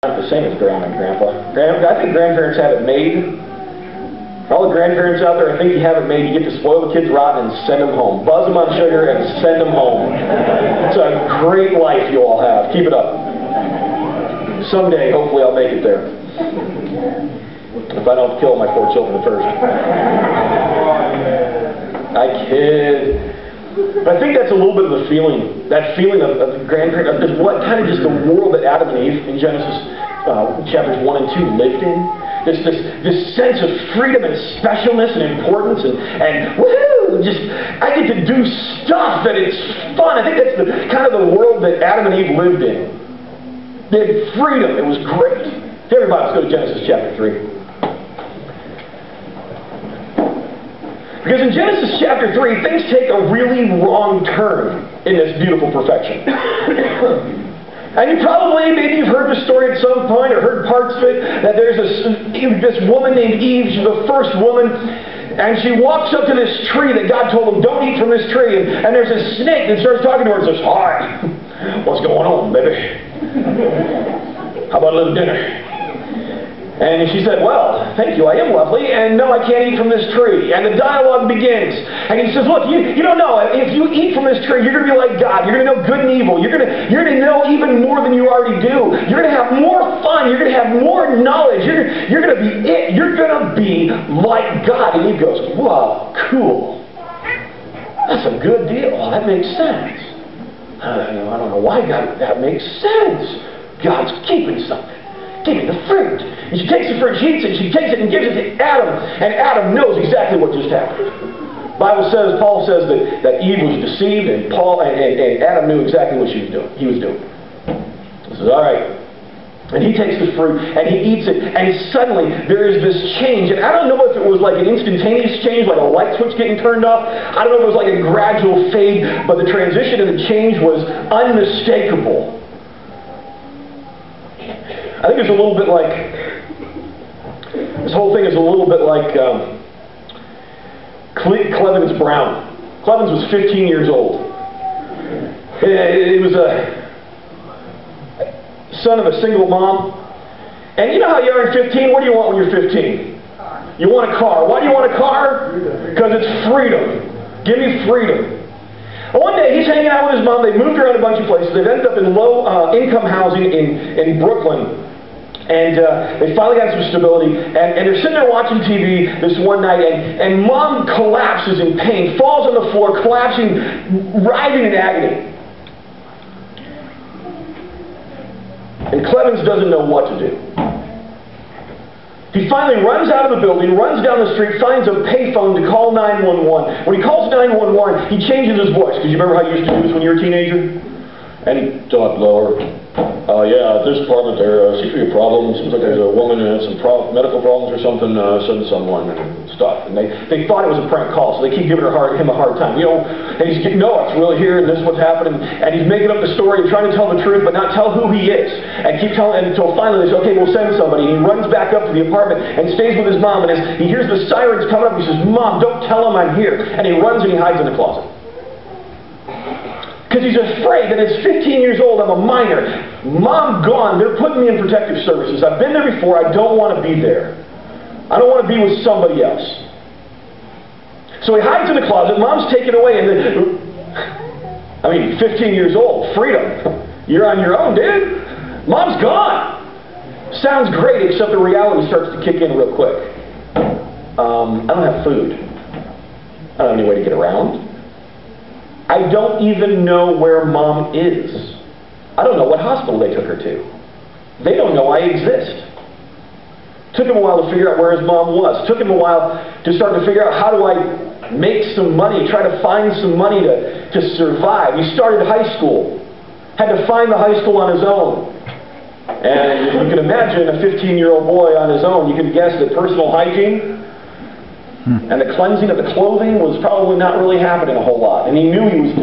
Not the same as Grandma and Grandpa. I think grandparents have it made. All the grandparents out there, I think you have it made. You get to spoil the kids rotten and send them home. Buzz them on sugar and send them home. It's a great life you all have. Keep it up. Someday, hopefully, I'll make it there. If I don't kill my 4 children first. I kid. But I think that's a little bit of a feeling. That feeling of the grandparents, of what kind of just the world that Adam and Eve in Genesis chapters 1 and 2 lived in. This sense of freedom and specialness and importance and woohoo! Just I get to do stuff that it's fun. I think that's the kind of the world that Adam and Eve lived in. They had freedom. It was great. Everybody, let's go to Genesis chapter 3. Because in Genesis chapter 3, things take a really wrong turn in this beautiful perfection. And you probably, maybe you've heard the story at some point or heard parts of it, that there's this woman named Eve. She's the first woman. And she walks up to this tree that God told him, don't eat from this tree. And there's a snake that starts talking to her and says, hi, what's going on, baby? How about a little dinner? And she said, well, thank you, I am lovely, and no, I can't eat from this tree. And the dialogue begins. And he says, look, you don't know. If you eat from this tree, you're going to be like God. You're going to know good and evil. You're going to know even more than you already do. You're going to have more fun. You're going to have more knowledge. You're going to be it. You're going to be like God. And he goes, whoa, cool. That's a good deal. Well, that makes sense. I don't know why God, that makes sense. God's keeping something. Give me the fruit. And she takes the fruit, she eats it, she takes it and gives it to Adam. And Adam knows exactly what just happened. Paul says that Eve was deceived, and Adam knew exactly what he was doing. He says, all right. And he takes the fruit, and he eats it, and suddenly there is this change. And I don't know if it was like an instantaneous change, like a light switch getting turned off. I don't know if it was like a gradual fade, but the transition and the change was unmistakable. I think it's a little bit like, this whole thing is a little bit like Clevens Brown. Clevens was 15 years old. He was a son of a single mom. And you know how you are at 15? What do you want when you're 15? You want a car. Why do you want a car? Because it's freedom. Give me freedom. One day he's hanging out with his mom. They moved around a bunch of places. They've ended up in low-income housing in Brooklyn. And they finally got some stability. And they're sitting there watching TV this one night. And Mom collapses in pain, falls on the floor, collapsing, writhing in agony. And Clevens doesn't know what to do. He finally runs out of the building, runs down the street, finds a payphone to call 911. When he calls 911, he changes his voice. Because you remember how you used to do this when you were a teenager? And he talked lower. Yeah, at this apartment there seems to be a problem. Seems like there's a woman who has some medical problems or something, sending someone and stuff. And they thought it was a prank call, so they keep giving him a hard time. You know, and he's getting, no, it's really here, and this is what's happening. And he's making up the story and trying to tell the truth, but not tell who he is. And keep telling, until finally they say, okay, we'll send somebody. And he runs back up to the apartment and stays with his mom. And as he hears the sirens coming up, he says, Mom, don't tell him I'm here. And he runs and he hides in the closet. Because he's afraid that at 15 years old, I'm a minor. Mom gone. They're putting me in protective services. I've been there before. I don't want to be there. I don't want to be with somebody else. So he hides in the closet. Mom's taken away. And 15 years old. Freedom. You're on your own, dude. Mom's gone. Sounds great, except the reality starts to kick in real quick. I don't have food. I don't have any way to get around. I don't even know where Mom is. I don't know what hospital they took her to. They don't know I exist. Took him a while to figure out where his mom was. Took him a while to start to figure out how do I make some money, try to find some money to survive. He started high school. Had to find the high school on his own. And you can imagine a 15-year-old boy on his own, you can guess that personal hygiene and the cleansing of the clothing was probably not really happening a whole lot. And he knew he was